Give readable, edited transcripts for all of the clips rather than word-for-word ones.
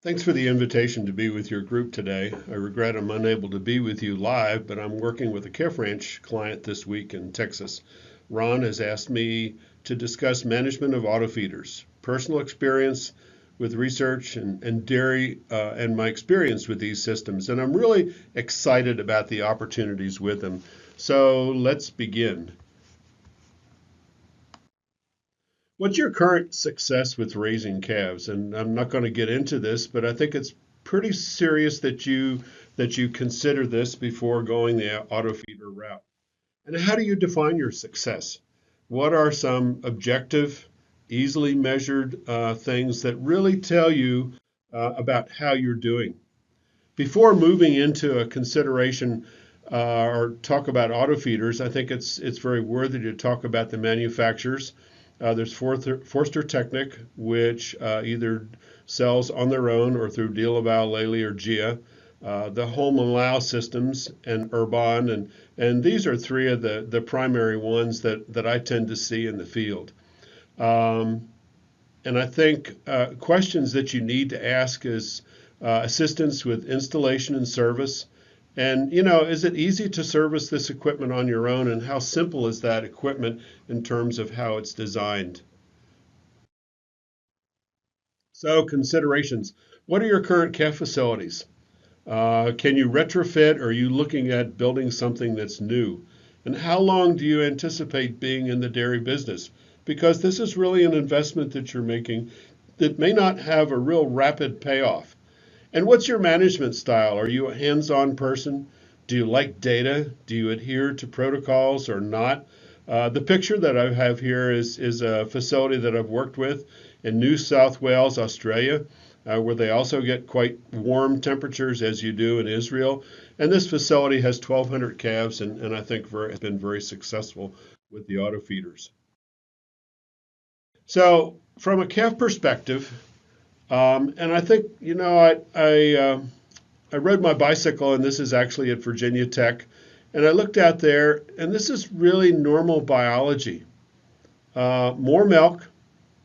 Thanks for the invitation to be with your group today. I regret I'm unable to be with you live, but I'm working with a calf ranch client this week in Texas. Ron has asked me to discuss management of auto feeders, personal experience with research and dairy, and my experience with these systems. And I'm really excited about the opportunities with them. So let's begin. What's your current success with raising calves? And I'm not going to get into this, but I think it's pretty serious that you consider this before going the auto feeder route. And how do you define your success? What are some objective, easily measured things that really tell you about how you're doing? Before moving into a consideration or talk about auto feeders, I think it's very worthy to talk about the manufacturers. There's Forster Technic, which either sells on their own or through De La Valle, Lely, or Gia. The Home and Lao systems and Urban, and these are three of the primary ones that I tend to see in the field. And I think questions that you need to ask is assistance with installation and service. And, is it easy to service this equipment on your own? And how simple is that equipment in terms of how it's designed? So, considerations. What are your current calf facilities? Can you retrofit, or are you looking at building something that's new? And how long do you anticipate being in the dairy business? Because this is really an investment that you're making that may not have a real rapid payoff. And what's your management style? Are you a hands-on person? Do you like data? Do you adhere to protocols or not? The picture that I have here is a facility that I've worked with in New South Wales, Australia, where they also get quite warm temperatures as you do in Israel. And this facility has 1,200 calves, and I think has been very successful with the auto feeders. So from a calf perspective, and I think, I rode my bicycle, and this is actually at Virginia Tech, and I looked out there, and this is really normal biology. More milk,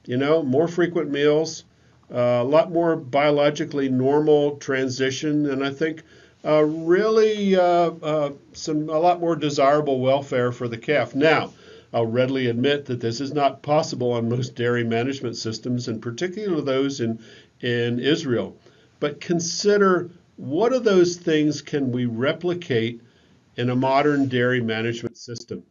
more frequent meals, a lot more biologically normal transition, and I think really a lot more desirable welfare for the calf. Now, I'll readily admit that this is not possible on most dairy management systems, and particularly those in Israel. But consider, what of those things can we replicate in a modern dairy management system?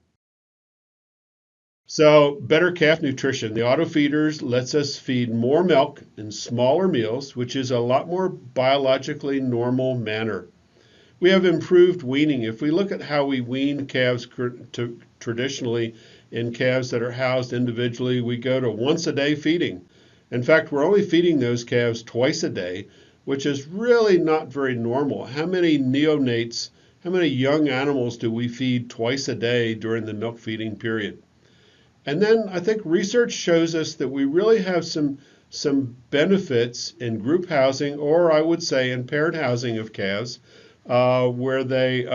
So, better calf nutrition. The auto feeders lets us feed more milk in smaller meals, which is a lot more biologically normal manner. We have improved weaning. If we look at how we wean calves traditionally in calves that are housed individually, we go to once a day feeding. In fact, we're only feeding those calves twice a day, which is really not very normal. How many neonates, how many young animals do we feed twice a day during the milk feeding period? And then I think research shows us that we really have some benefits in group housing, or I would say in paired housing of calves, where they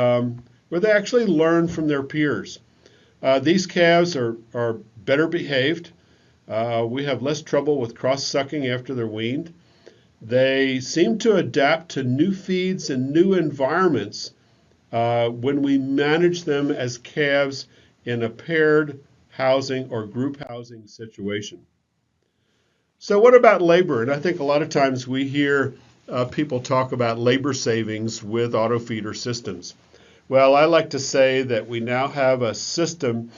actually learn from their peers. These calves are better behaved. We have less trouble with cross-sucking after they're weaned. They seem to adapt to new feeds and new environments when we manage them as calves in a paired housing or group housing situation. So what about labor? And I think a lot of times we hear people talk about labor savings with auto feeder systems. Well, I like to say that we now have a system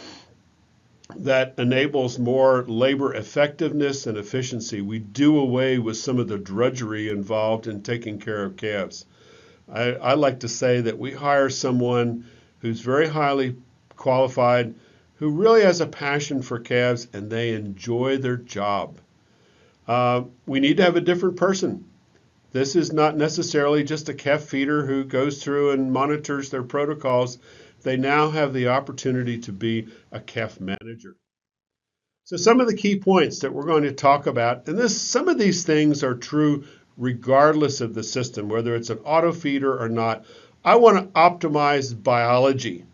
that enables more labor effectiveness and efficiency. We do away with some of the drudgery involved in taking care of calves. I like to say that we hire someone who's very highly qualified, who really has a passion for calves, and they enjoy their job. We need to have a different person. This is not necessarily just a calf feeder who goes through and monitors their protocols. They now have the opportunity to be a calf manager. So some of the key points that we're going to talk about, and some of these things are true regardless of the system, whether it's an auto feeder or not. I want to optimize biology.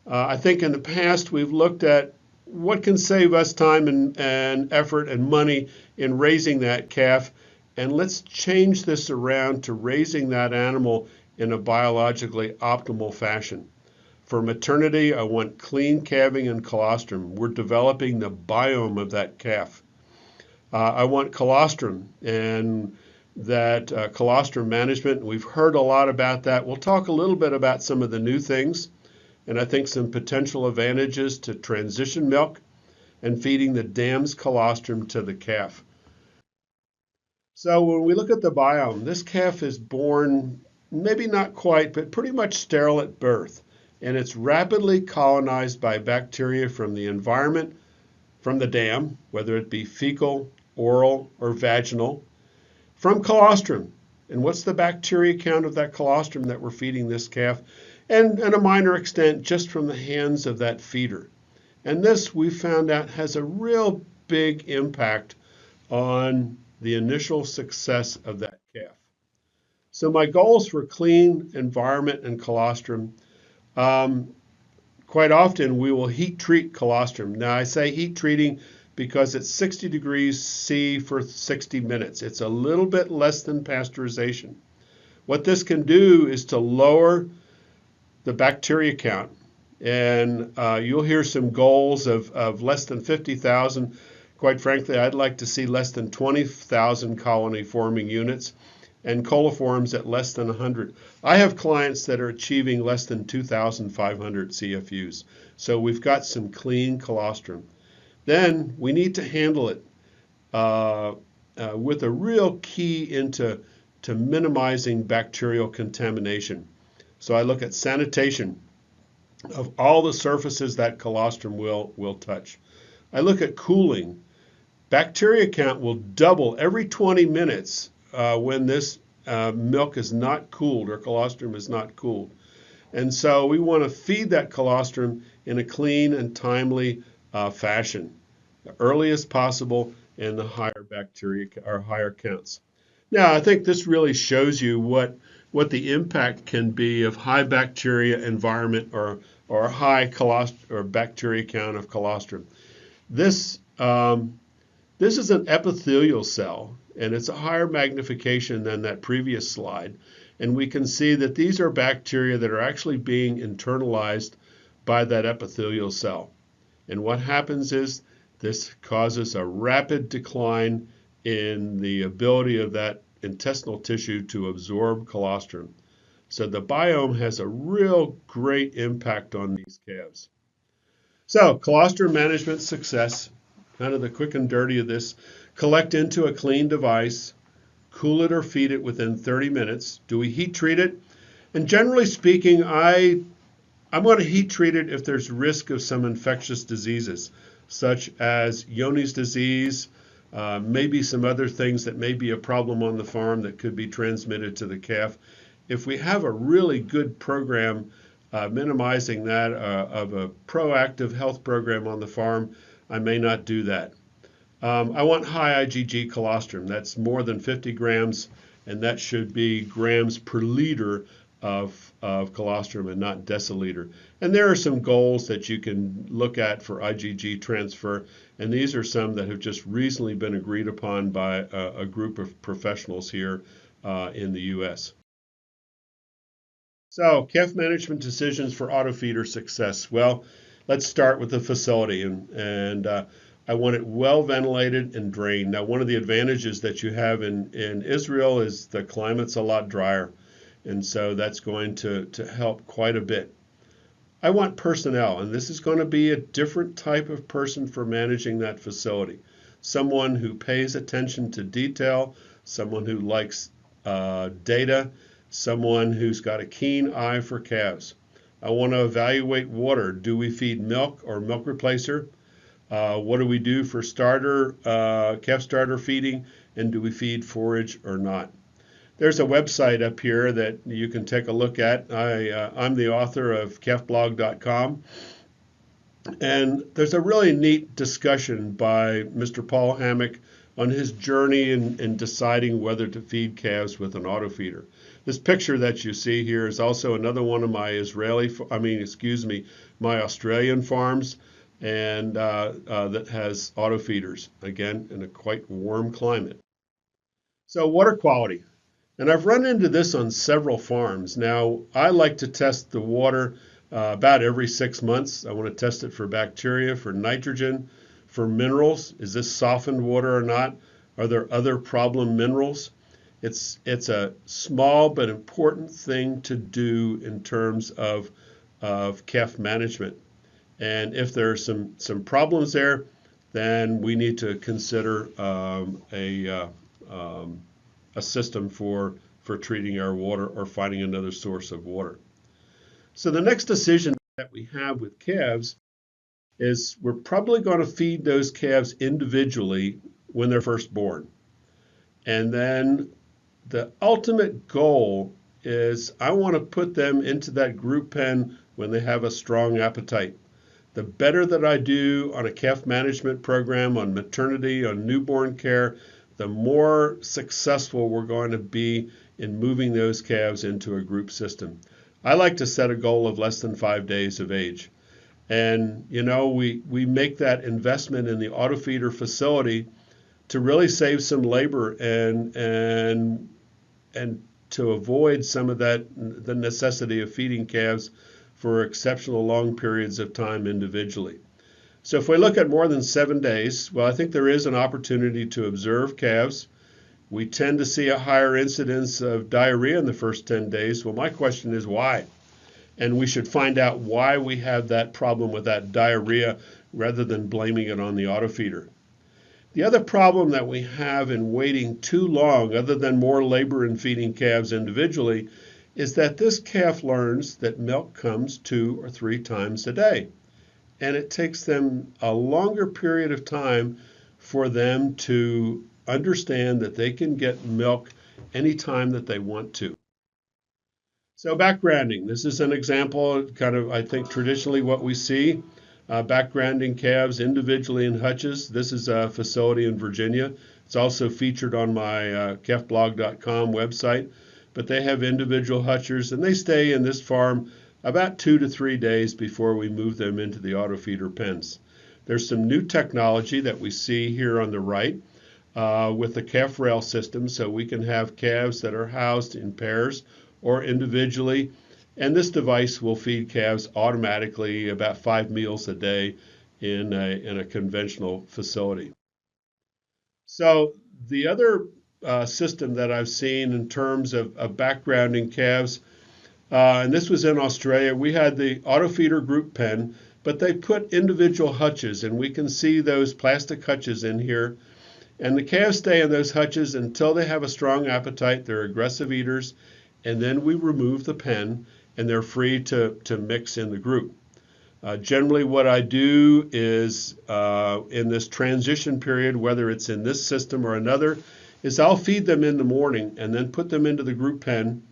I think in the past we've looked at what can save us time and effort and money in raising that calf. and let's change this around to raising that animal in a biologically optimal fashion. For maternity, I want clean calving and colostrum. We're developing the biome of that calf. I want colostrum, and that colostrum management, we've heard a lot about that. We'll talk a little bit about some of the new things, and I think some potential advantages to transition milk and feeding the dam's colostrum to the calf. So when we look at the biome, this calf is born, maybe not quite, but pretty much sterile at birth. And it's rapidly colonized by bacteria from the environment, from the dam, whether it be fecal, oral, or vaginal, from colostrum. And what's the bacteria count of that colostrum that we're feeding this calf? And a minor extent, just from the hands of that feeder. And this, we found out, has a real big impact on the initial success of that calf. So my goals for clean environment and colostrum, quite often we will heat treat colostrum. Now I say heat treating because it's 60 degrees C for 60 minutes. It's a little bit less than pasteurization. What this can do is to lower the bacteria count. And you'll hear some goals of less than 50,000. Quite frankly, I'd like to see less than 20,000 colony forming units and coliforms at less than 100. I have clients that are achieving less than 2,500 CFUs. So we've got some clean colostrum. Then we need to handle it with a real key into minimizing bacterial contamination. So I look at sanitation of all the surfaces that colostrum will touch. I look at cooling. Bacteria count will double every 20 minutes when this milk is not cooled or colostrum is not cooled. And so we want to feed that colostrum in a clean and timely fashion, the earliest possible and the higher bacteria or higher counts. Now, I think this really shows you what the impact can be of high bacteria environment or high or bacteria count of colostrum. This is an epithelial cell, and it's a higher magnification than that previous slide. And we can see that these are bacteria that are actually being internalized by that epithelial cell. And what happens is this causes a rapid decline in the ability of that intestinal tissue to absorb colostrum. So the biome has a real great impact on these calves. So colostrum management success, kind of the quick and dirty of this: collect into a clean device, cool it or feed it within 30 minutes. Do we heat treat it? And generally speaking, I'm going to heat treat it if there's risk of some infectious diseases, such as Johne's disease, maybe some other things that may be a problem on the farm that could be transmitted to the calf. If we have a really good program minimizing that of a proactive health program on the farm, I may not do that. I want high IgG colostrum. That's more than 50 grams, and that should be grams per liter of colostrum and not deciliter. And there are some goals that you can look at for IgG transfer, and these are some that have just recently been agreed upon by a group of professionals here in the U.S. So, calf management decisions for autofeeder success. Well, let's start with the facility, and I want it well ventilated and drained. Now, one of the advantages that you have in Israel is the climate's a lot drier, and so that's going to help quite a bit. I want personnel, and this is going to be a different type of person for managing that facility. Someone who pays attention to detail, someone who likes data, someone who's got a keen eye for calves. I want to evaluate water. Do we feed milk or milk replacer? What do we do for calf starter feeding? And do we feed forage or not? There's a website up here that you can take a look at. I'm the author of calfblog.com. And there's a really neat discussion by Mr. Paul Hammock on his journey in deciding whether to feed calves with an autofeeder. This picture that you see here is also another one of my my Australian farms, and that has autofeeders, again, in a quite warm climate. So water quality. And I've run into this on several farms. Now, I like to test the water about every 6 months. I want to test it for bacteria, for nitrogen, for minerals. Is this softened water or not? Are there other problem minerals? It's a small but important thing to do in terms of calf management. And if there are some problems there, then we need to consider a system for treating our water or finding another source of water. So the next decision that we have with calves is we're probably going to feed those calves individually when they're first born. And then the ultimate goal is I want to put them into that group pen when they have a strong appetite. The better that I do on a calf management program, on maternity, on newborn care, the more successful we're going to be in moving those calves into a group system. I like to set a goal of less than 5 days of age. And, you know, we make that investment in the autofeeder facility to really save some labor and to avoid some of that, the necessity of feeding calves for exceptional long periods of time individually. So if we look at more than 7 days, well, I think there is an opportunity to observe calves. We tend to see a higher incidence of diarrhea in the first 10 days. Well, my question is why? And we should find out why we have that problem with that diarrhea rather than blaming it on the autofeeder. The other problem that we have in waiting too long, other than more labor in feeding calves individually, is that this calf learns that milk comes 2 or 3 times a day. And it takes them a longer period of time for them to understand that they can get milk anytime that they want to. So backgrounding, this is an example, kind of, I think, traditionally what we see, backgrounding calves individually in hutches. This is a facility in Virginia. It's also featured on my calfblog.com website, but they have individual hutchers, and they stay in this farm about 2 to 3 days before we move them into the autofeeder pens. There's some new technology that we see here on the right with the calf rail system, so we can have calves that are housed in pairs or individually, and this device will feed calves automatically about 5 meals a day in a conventional facility. So the other system that I've seen in terms of backgrounding calves, and this was in Australia, we had the autofeeder group pen, but they put individual hutches, and we can see those plastic hutches in here. And the calves stay in those hutches until they have a strong appetite. They're aggressive eaters. And then we remove the pen, and they're free to mix in the group. Generally, what I do is in this transition period, whether it's in this system or another, is I'll feed them in the morning and then put them into the group pen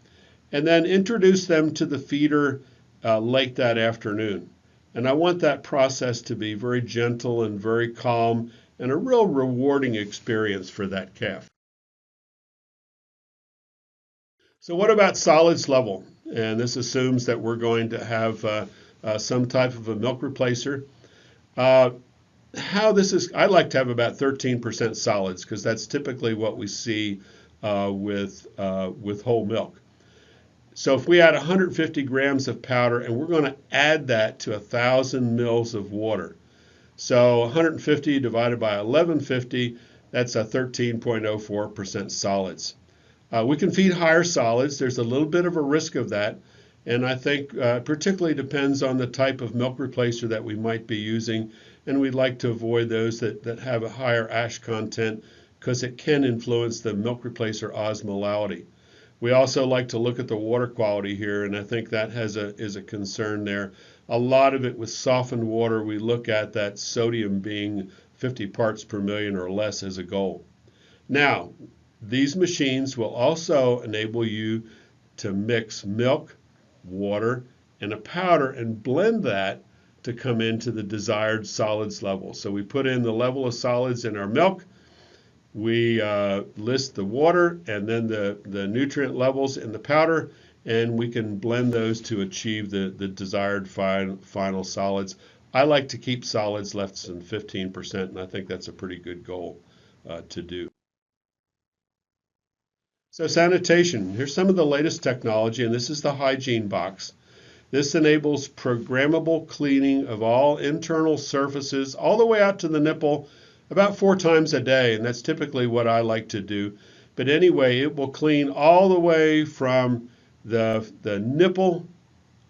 and then introduce them to the feeder late that afternoon. And I want that process to be very gentle and very calm and a real rewarding experience for that calf. So what about solids level? And this assumes that we're going to have some type of a milk replacer. How this is, I like to have about 13% solids because that's typically what we see with whole milk. So if we add 150 grams of powder and we're going to add that to 1,000 mils of water, so 150 divided by 1150, that's a 13.04% solids. We can feed higher solids. There's a little bit of a risk of that. And I think particularly depends on the type of milk replacer that we might be using. And we'd like to avoid those that have a higher ash content because it can influence the milk replacer osmolality. We also like to look at the water quality here, and I think that is a concern there. A lot of it with softened water, we look at that sodium being 50 parts per million or less as a goal. Now, these machines will also enable you to mix milk, water, and a powder and blend that to come into the desired solids level. So we put in the level of solids in our milk, we list the water and then the nutrient levels in the powder, and we can blend those to achieve the desired final solids. I like to keep solids less than 15%, and I think that's a pretty good goal to do. So sanitation, here's some of the latest technology, and this is the hygiene box. This enables programmable cleaning of all internal surfaces all the way out to the nipple about 4 times a day, and that's typically what I like to do. But anyway, it will clean all the way from the nipple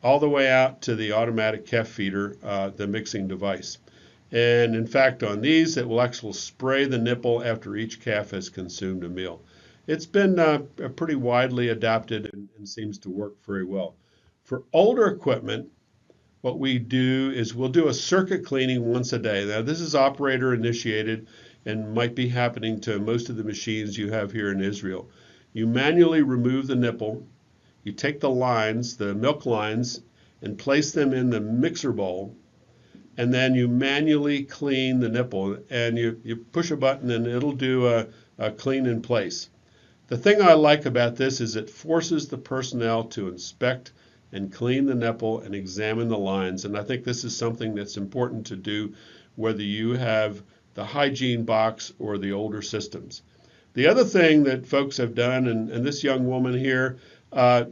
all the way out to the automatic calf feeder, the mixing device. And in fact, on these, it will actually spray the nipple after each calf has consumed a meal. It's been pretty widely adopted and seems to work very well. For older equipment, what we do is we'll do a circuit cleaning once a day. Now, this is operator initiated and might be happening to most of the machines you have here in Israel. You manually remove the nipple, you take the lines, the milk lines, and place them in the mixer bowl, and then you manually clean the nipple, and you push a button and it'll do a clean in place. The thing I like about this is it forces the personnel to inspect and clean the nipple and examine the lines. And I think this is something that's important to do whether you have the hygiene box or the older systems. The other thing that folks have done, and this young woman here,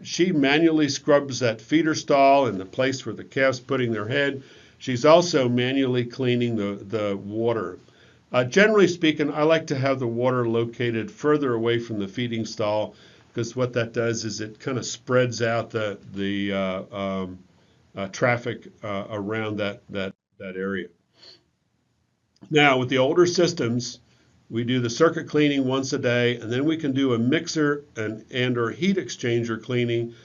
she manually scrubs that feeder stall and the place where the calf's putting their head. She's also manually cleaning the water. Generally speaking, I like to have the water located further away from the feeding stall, because what that does is it kind of spreads out the traffic around that area. Now, with the older systems, we do the circuit cleaning once a day, and then we can do a mixer and or heat exchanger cleaning,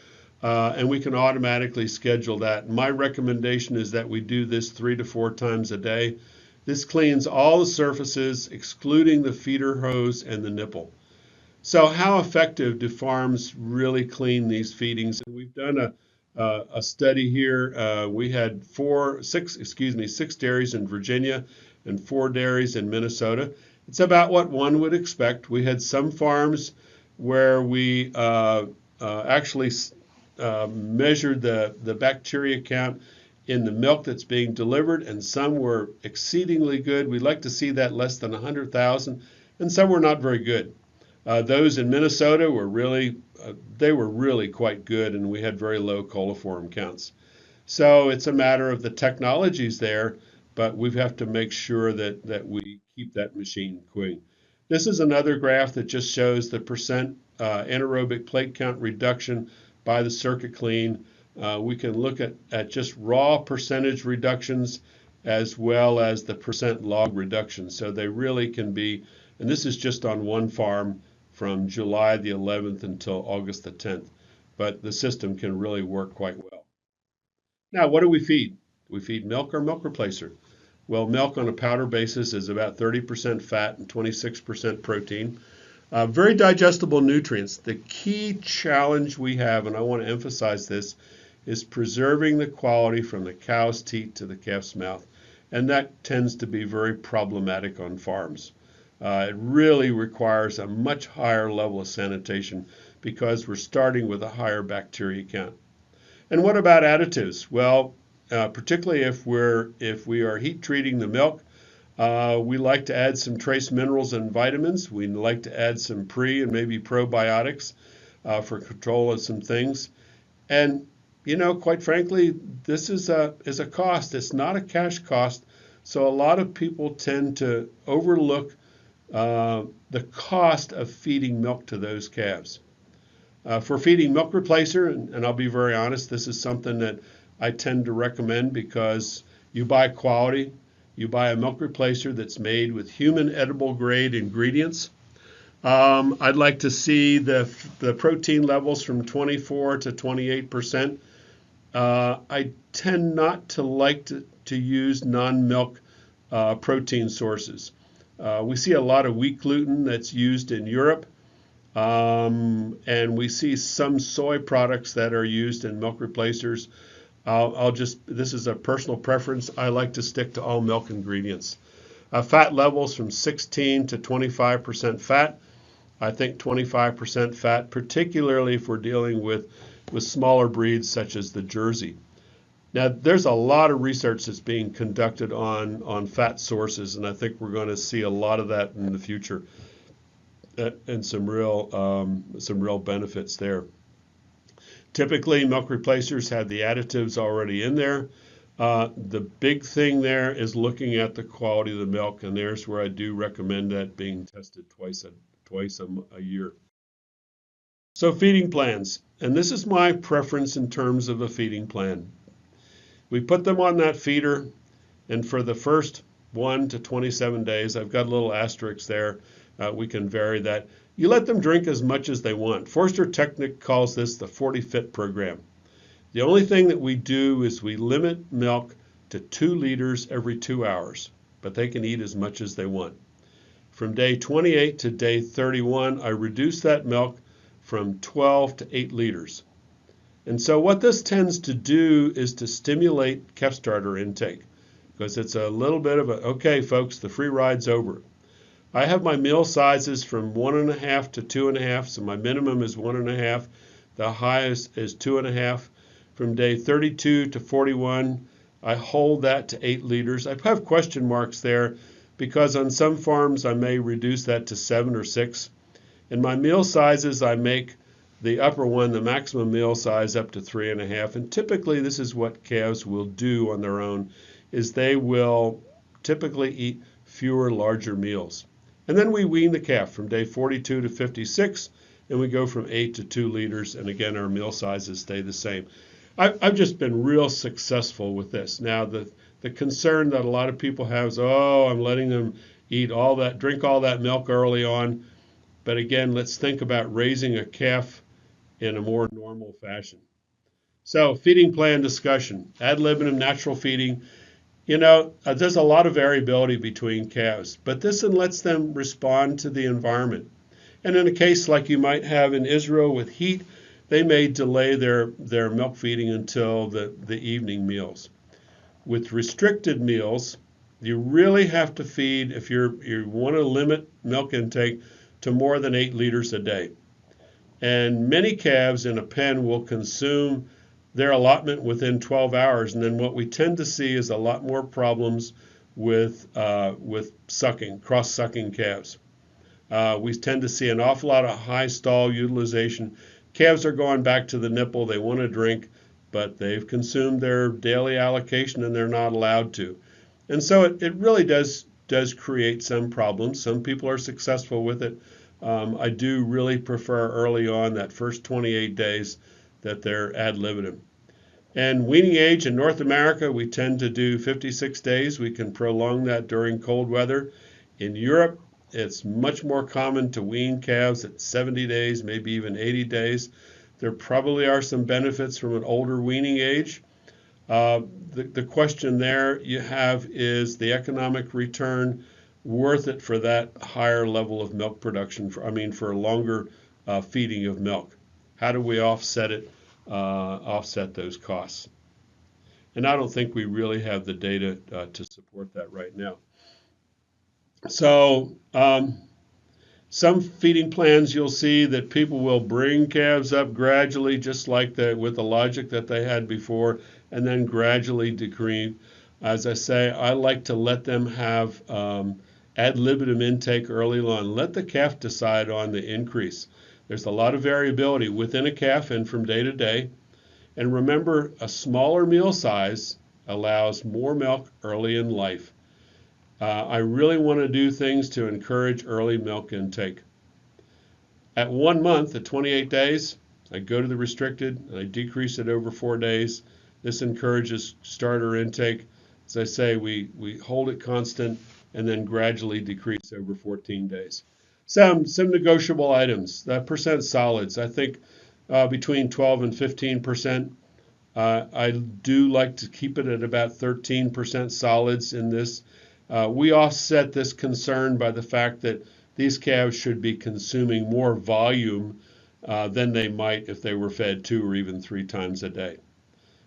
and we can automatically schedule that. My recommendation is that we do this 3 to 4 times a day. This cleans all the surfaces, excluding the feeder hose and the nipple. So how effective do farms really clean these feedings? And we've done a study here. We had 6 dairies in Virginia and 4 dairies in Minnesota. It's about what one would expect. We had some farms where we actually measured the bacteria count in the milk that's being delivered, and some were exceedingly good. We'd like to see that less than 100,000, and some were not very good. Those in Minnesota were really quite good, and we had very low coliform counts. So it's a matter of the technologies there, but we have to make sure that we keep that machine clean. This is another graph that just shows the percent anaerobic plate count reduction by the circuit clean. We can look at just raw percentage reductions as well as the percent log reduction. So they really can be, and this is just on one farm from July the 11th until August the 10th. But the system can really work quite well. Now, what do we feed? We feed milk or milk replacer. Well, milk on a powder basis is about 30% fat and 26% protein. Very digestible nutrients. The key challenge we have, and I want to emphasize this, is preserving the quality from the cow's teat to the calf's mouth. And that tends to be very problematic on farms. It really requires a much higher level of sanitation because we're starting with a higher bacteria count. And what about additives? Well, particularly if we are heat treating the milk, we like to add some trace minerals and vitamins. We like to add some pre and maybe probiotics for control of some things. And quite frankly, this is a cost. It's not a cash cost. So a lot of people tend to overlook the cost of feeding milk to those calves. For feeding milk replacer, and I'll be very honest, this is something that I tend to recommend because you buy quality, you buy a milk replacer that's made with human edible grade ingredients. I'd like to see the protein levels from 24 to 28%. I tend not to like to use non-milk protein sources. We see a lot of wheat gluten that's used in Europe, and we see some soy products that are used in milk replacers. This is a personal preference. I like to stick to all milk ingredients. Fat levels from 16 to 25% fat. I think 25% fat, particularly if we're dealing with smaller breeds such as the Jersey. Now, there's a lot of research that's being conducted on fat sources, and I think we're going to see a lot of that in the future. and some real benefits there. Typically, milk replacers have the additives already in there. The big thing there is looking at the quality of the milk, and there's where I do recommend that being tested twice a year. So feeding plans, and this is my preference in terms of a feeding plan. We put them on that feeder, and for the first 1 to 27 days, I've got a little asterisk there. We can vary that. You let them drink as much as they want. Forster Technic calls this the 40 Fit program. The only thing that we do is we limit milk to 2 liters every 2 hours, but they can eat as much as they want. From day 28 to day 31, I reduce that milk from 12 to 8 liters. And so what this tends to do is to stimulate calf starter intake, because it's a little bit of a, okay, folks, the free ride's over. I have my meal sizes from 1.5 to 2.5, so my minimum is 1.5. The highest is 2.5. From day 32 to 41, I hold that to 8 liters. I have question marks there because on some farms I may reduce that to 7 or 6. In my meal sizes, I make the upper one, the maximum meal size, up to 3.5. And typically this is what calves will do on their own, is they will typically eat fewer, larger meals. And then we wean the calf from day 42 to 56, and we go from 8 to 2 liters. And again, our meal sizes stay the same. I've just been real successful with this. Now, the concern that a lot of people have is, oh, I'm letting them eat all that, drink all that milk early on. But again, let's think about raising a calf in a more normal fashion. So, feeding plan discussion, ad libitum, natural feeding. You know, there's a lot of variability between calves, but this lets them respond to the environment. And in a case like you might have in Israel with heat, they may delay their milk feeding until the evening meals. With restricted meals, you really have to feed, if you want to limit milk intake, to more than 8 liters a day. And many calves in a pen will consume their allotment within 12 hours. And then what we tend to see is a lot more problems with sucking, cross-sucking calves. We tend to see an awful lot of high stall utilization. Calves are going back to the nipple. They want to drink, but they've consumed their daily allocation and they're not allowed to. And so it really does create some problems. Some people are successful with it. I do really prefer early on, that first 28 days, that they're ad libitum. And weaning age in North America, we tend to do 56 days. We can prolong that during cold weather. In Europe, it's much more common to wean calves at 70 days, maybe even 80 days. There probably are some benefits from an older weaning age. The question there you have is the economic return worth it for that higher level of milk production, for a longer feeding of milk? How do we offset those costs? And I don't think we really have the data to support that right now. So some feeding plans, you'll see that people will bring calves up gradually, just like with the logic that they had before, and then gradually decrease. As I say, I like to let them have ad libitum intake early on. Let the calf decide on the increase. There's a lot of variability within a calf and from day to day. And remember, a smaller meal size allows more milk early in life. I really want to do things to encourage early milk intake. At 1 month, at 28 days, I go to the restricted, and I decrease it over 4 days. This encourages starter intake. As I say, we hold it constant and then gradually decrease over 14 days. Some negotiable items, percent solids. I think between 12 and 15%. I do like to keep it at about 13% solids in this. We offset this concern by the fact that these calves should be consuming more volume than they might if they were fed 2 or even 3 times a day.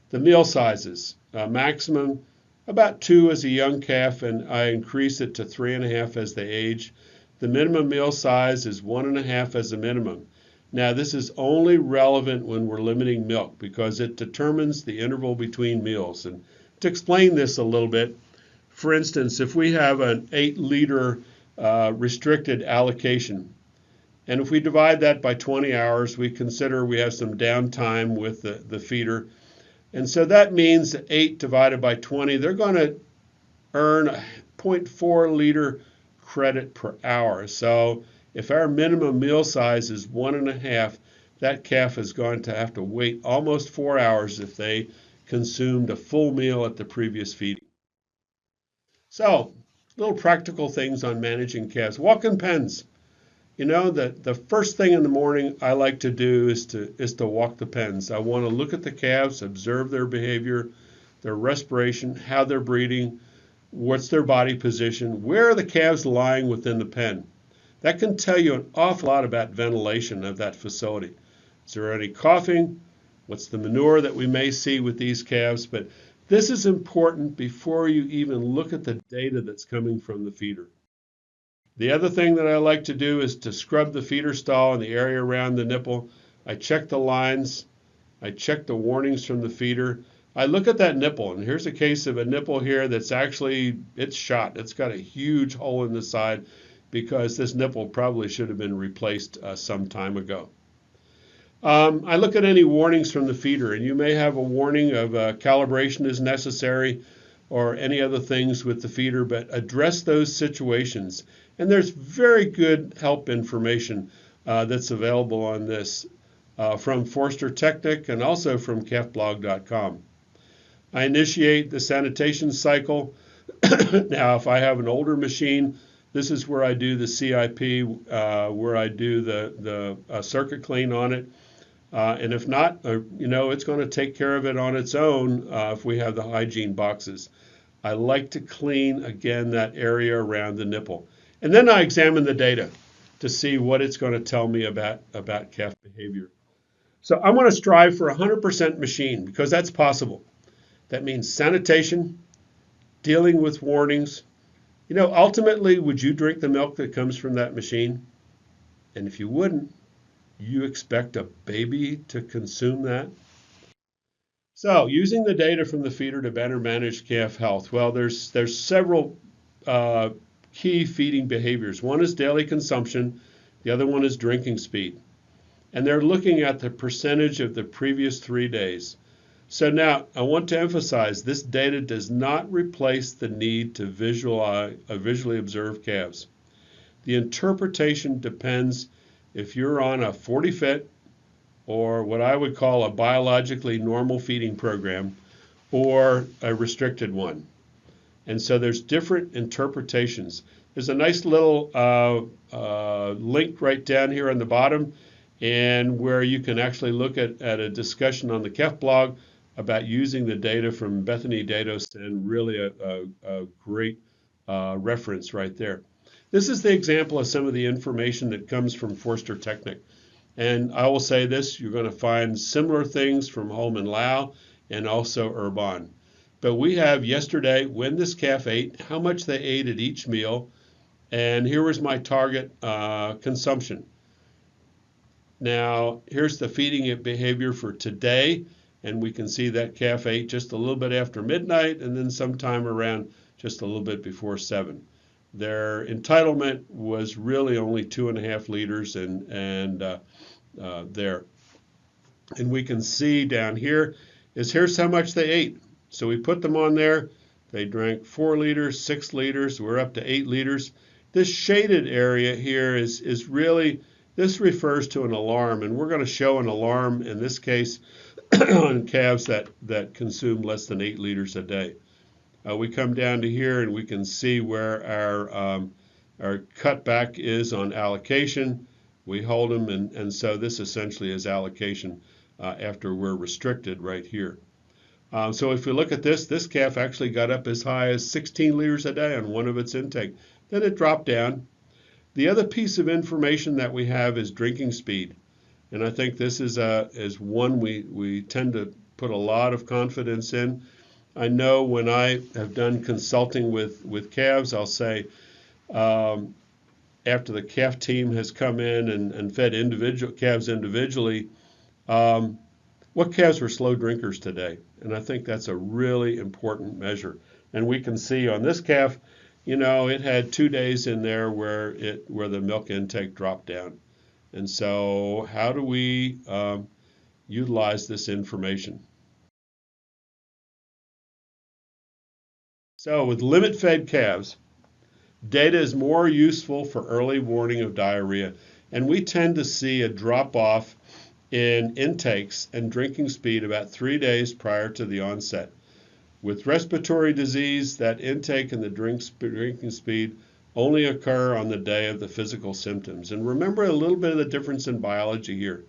The meal sizes, maximum about 2 as a young calf, and I increase it to 3.5 as they age. The minimum meal size is 1.5 as a minimum. Now, this is only relevant when we're limiting milk because it determines the interval between meals. And to explain this a little bit, for instance, if we have an 8-liter restricted allocation, And if we divide that by 20 hours, we consider we have some downtime with the feeder. And so that means that 8 divided by 20, they're going to earn a 0.4 liter credit per hour. So if our minimum meal size is 1.5, that calf is going to have to wait almost 4 hours if they consumed a full meal at the previous feeding. So, little practical things on managing calves. Walk-in pens. You know, the first thing in the morning I like to do is to walk the pens. I want to look at the calves, observe their behavior, their respiration, how they're breathing, what's their body position, where are the calves lying within the pen. That can tell you an awful lot about ventilation of that facility. Is there any coughing? What's the manure that we may see with these calves? But this is important before you even look at the data that's coming from the feeder. The other thing that I like to do is to scrub the feeder stall and the area around the nipple. I check the lines. I check the warnings from the feeder. I look at that nipple, and here's a case of a nipple here that's actually, it's shot. It's got a huge hole in the side because this nipple probably should have been replaced some time ago. I look at any warnings from the feeder, and you may have a warning of calibration is necessary or any other things with the feeder, but address those situations. And there's very good help information that's available on this from Forster Technic and also from calfblog.com. I initiate the sanitation cycle. Now, if I have an older machine, this is where I do the CIP, where I do the circuit clean on it. And if not, it's going to take care of it on its own if we have the hygiene boxes. I like to clean, again, that area around the nipple. And then I examine the data to see what it's going to tell me about calf behavior. So I want to strive for 100% machine because that's possible. That means sanitation, dealing with warnings. Ultimately, would you drink the milk that comes from that machine? And if you wouldn't, you expect a baby to consume that? So, using the data from the feeder to better manage calf health. Well, there's several key feeding behaviors. One is daily consumption. The other one is drinking speed. And they're looking at the percentage of the previous 3 days. So now, I want to emphasize this data does not replace the need to visually observe calves. The interpretation depends if you're on a 40 fit or what I would call a biologically normal feeding program or a restricted one. And so there's different interpretations. There's a nice little link right down here on the bottom and where you can actually look at a discussion on the calf blog about using the data from Bethany Datos, and really a great reference right there. This is the example of some of the information that comes from Forster Technic. And I will say this, you're going to find similar things from Holman Lau and also Urban. But we have yesterday, when this calf ate, how much they ate at each meal, and here was my target consumption. Now, here's the feeding behavior for today, and we can see that calf ate just a little bit after midnight and then sometime around just a little bit before 7. Their entitlement was really only 2.5 liters and there. And we can see down here here's how much they ate. So we put them on there. They drank 4 liters, 6 liters. We're up to 8 liters. This shaded area here is really, this refers to an alarm, and we're going to show an alarm in this case on calves that consume less than 8 liters a day. We come down to here and we can see where our cutback is on allocation. We hold them, and so this essentially is allocation after we're restricted right here. So if we look at this calf actually got up as high as 16 liters a day on one of its intake. Then it dropped down. The other piece of information that we have is drinking speed. And I think this is one we tend to put a lot of confidence in. I know when I have done consulting with calves, I'll say after the calf team has come in and fed individual calves individually, what calves were slow drinkers today? And I think that's a really important measure. And we can see on this calf, it had 2 days in there where the milk intake dropped down. And so how do we utilize this information? So with limit-fed calves, data is more useful for early warning of diarrhea, and we tend to see a drop-off in intakes and drinking speed about 3 days prior to the onset. With respiratory disease, that intake and the drinking speed only occur on the day of the physical symptoms. And remember a little bit of the difference in biology here.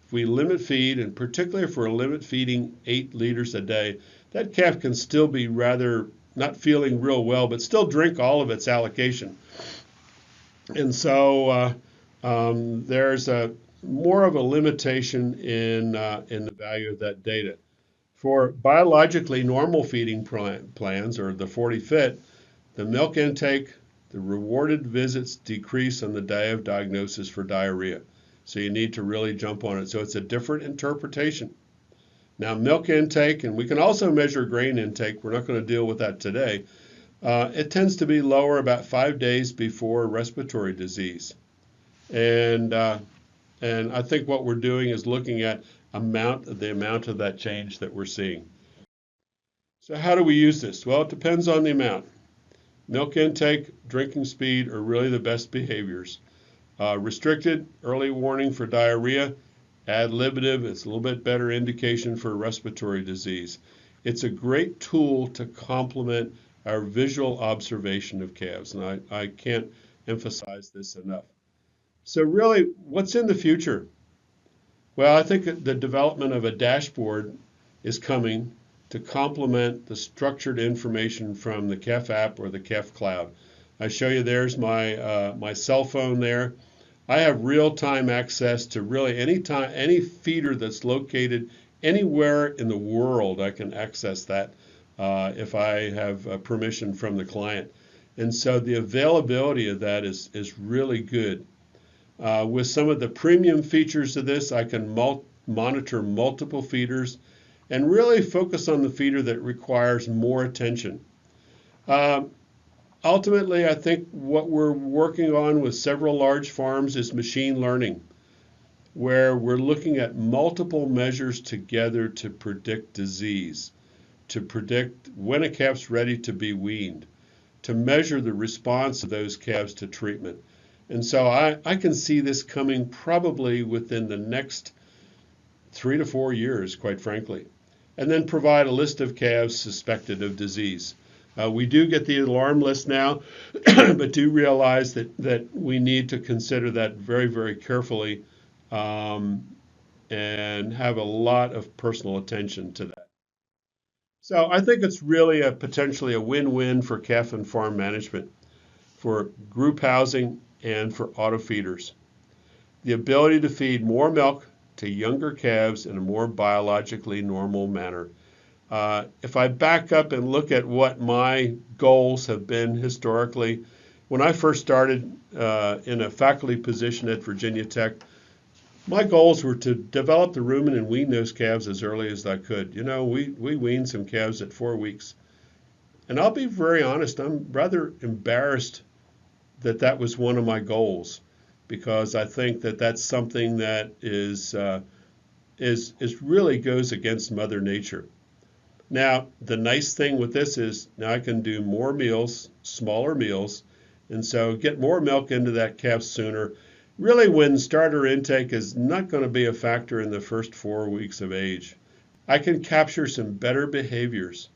If we limit feed, and particularly if we're limit feeding 8 liters a day, that calf can still be rather not feeling real well, but still drink all of its allocation. And so there's more of a limitation in the value of that data. For biologically normal feeding plans, or the 40 fit, the milk intake, the rewarded visits decrease on the day of diagnosis for diarrhea. So you need to really jump on it. So it's a different interpretation. Now, milk intake, and we can also measure grain intake. We're not going to deal with that today. It tends to be lower about 5 days before respiratory disease. And I think what we're doing is looking at the amount of that change that we're seeing. So how do we use this? Well, it depends on the amount. Milk intake, drinking speed are really the best behaviors. Restricted, early warning for diarrhea. Ad libitum, it's a little bit better indication for respiratory disease. It's a great tool to complement our visual observation of calves, and I can't emphasize this enough. So really, what's in the future? Well, I think the development of a dashboard is coming to complement the structured information from the calf app or the calf cloud. I show you there's my cell phone there. I have real-time access to really any feeder that's located anywhere in the world. I can access that if I have permission from the client. And so the availability of that is really good. With some of the premium features of this, I can monitor multiple feeders and really focus on the feeder that requires more attention. Ultimately, I think what we're working on with several large farms is machine learning, where we're looking at multiple measures together to predict disease, to predict when a calf's ready to be weaned, to measure the response of those calves to treatment. And so I can see this coming probably within the next 3 to 4 years, quite frankly, and then provide a list of calves suspected of disease. We do get the alarm list now, but do realize that we need to consider that very, very carefully and have a lot of personal attention to that. So I think it's really potentially a win-win for calf and farm management, for group housing and for auto feeders. The ability to feed more milk to younger calves in a more biologically normal manner. If I back up and look at what my goals have been historically, when I first started in a faculty position at Virginia Tech, my goals were to develop the rumen and wean those calves as early as I could. You know, we weaned some calves at 4 weeks. And I'll be very honest, I'm rather embarrassed that that was one of my goals, because I think that that's something that is really goes against Mother Nature. Now, the nice thing with this is now I can do more meals, smaller meals, and so get more milk into that calf sooner. Really, when starter intake is not going to be a factor in the first 4 weeks of age. I can capture some better behaviors.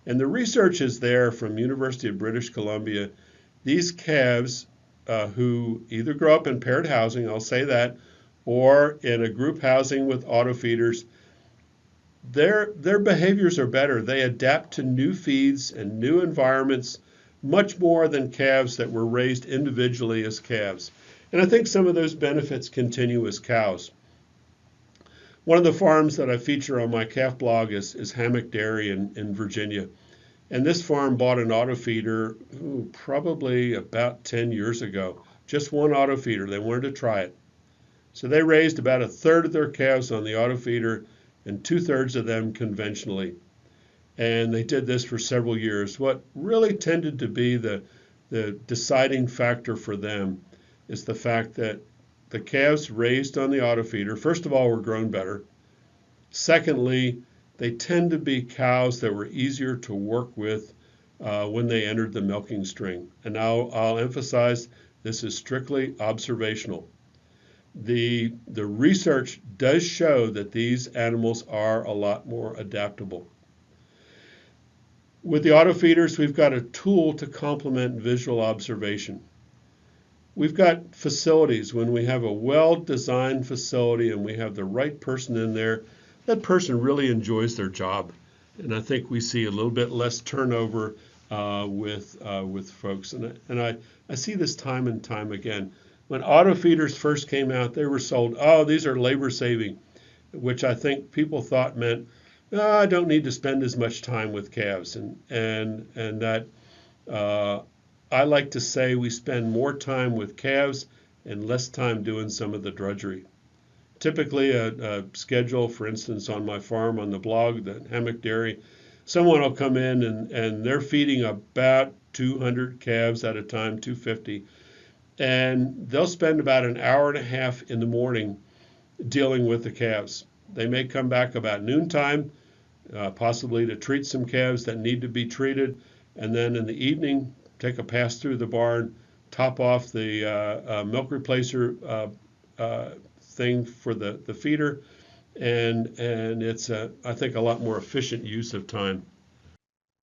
And the research is there from University of British Columbia. These calves who either grow up in paired housing, I'll say that, or in a group housing with auto feeders, their behaviors are better. They adapt to new feeds and new environments much more than calves that were raised individually as calves. And I think some of those benefits continue as cows. One of the farms that I feature on my calf blog is Hammock Dairy in Virginia. And this farm bought an auto feeder probably about 10 years ago. Just one auto feeder. They wanted to try it. So they raised about 1/3 of their calves on the auto feeder and 2/3 of them conventionally. And they did this for several years. What really tended to be the deciding factor for them is the fact that the calves raised on the auto feeder, first of all, were grown better. Secondly, they tend to be cows that were easier to work with when they entered the milking string. And now I'll emphasize this is strictly observational. The research does show that these animals are a lot more adaptable. With the auto feeders, we've got a tool to complement visual observation. We've got facilities. When we have a well-designed facility and we have the right person in there, that person really enjoys their job. And I think we see a little bit less turnover with folks. And I see this time and time again. When auto feeders first came out, they were sold, oh, these are labor saving, which I think people thought meant, oh, I don't need to spend as much time with calves. And that I like to say we spend more time with calves and less time doing some of the drudgery. Typically a schedule, for instance, on my farm on the blog, the Hammock Dairy, someone will come in and they're feeding about 200 calves at a time, 250. And they'll spend about an hour and a half in the morning dealing with the calves. They may come back about noontime, possibly to treat some calves that need to be treated. And then in the evening, take a pass through the barn, top off the milk replacer thing for the feeder, and it's I think a lot more efficient use of time.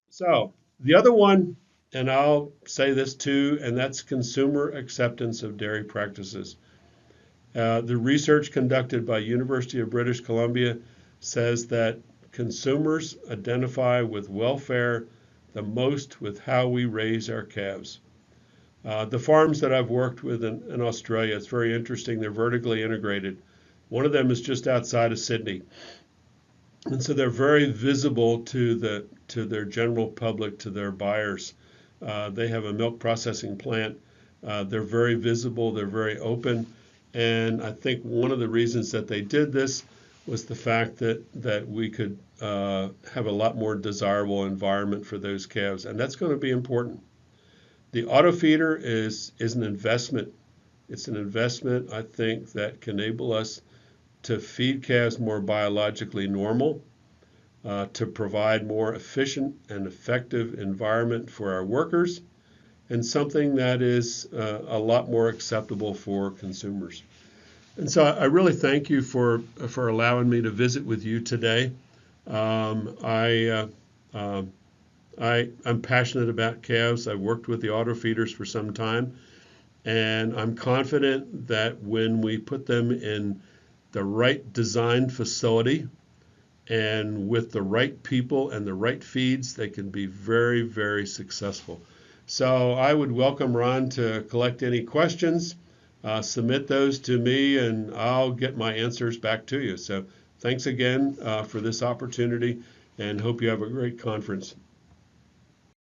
So the other one, and I'll say this too, and that's consumer acceptance of dairy practices. The research conducted by University of British Columbia says that consumers identify with welfare the most with how we raise our calves. The farms that I've worked with in Australia, it's very interesting. They're vertically integrated. One of them is just outside of Sydney. And so they're very visible to their general public, to their buyers. They have a milk processing plant. They're very visible. They're very open. And I think one of the reasons that they did this was the fact that we could have a lot more desirable environment for those calves. And that's going to be important. The auto feeder is an investment. It's an investment, I think, that can enable us to feed calves more biologically normal, to provide more efficient and effective environment for our workers, and something that is a lot more acceptable for consumers. And so I really thank you for allowing me to visit with you today. I'm passionate about calves. I've worked with the auto feeders for some time, and I'm confident that when we put them in the right design facility and with the right people and the right feeds, they can be very, very successful. So I would welcome Ron to collect any questions, submit those to me, and I'll get my answers back to you. So thanks again for this opportunity, and hope you have a great conference.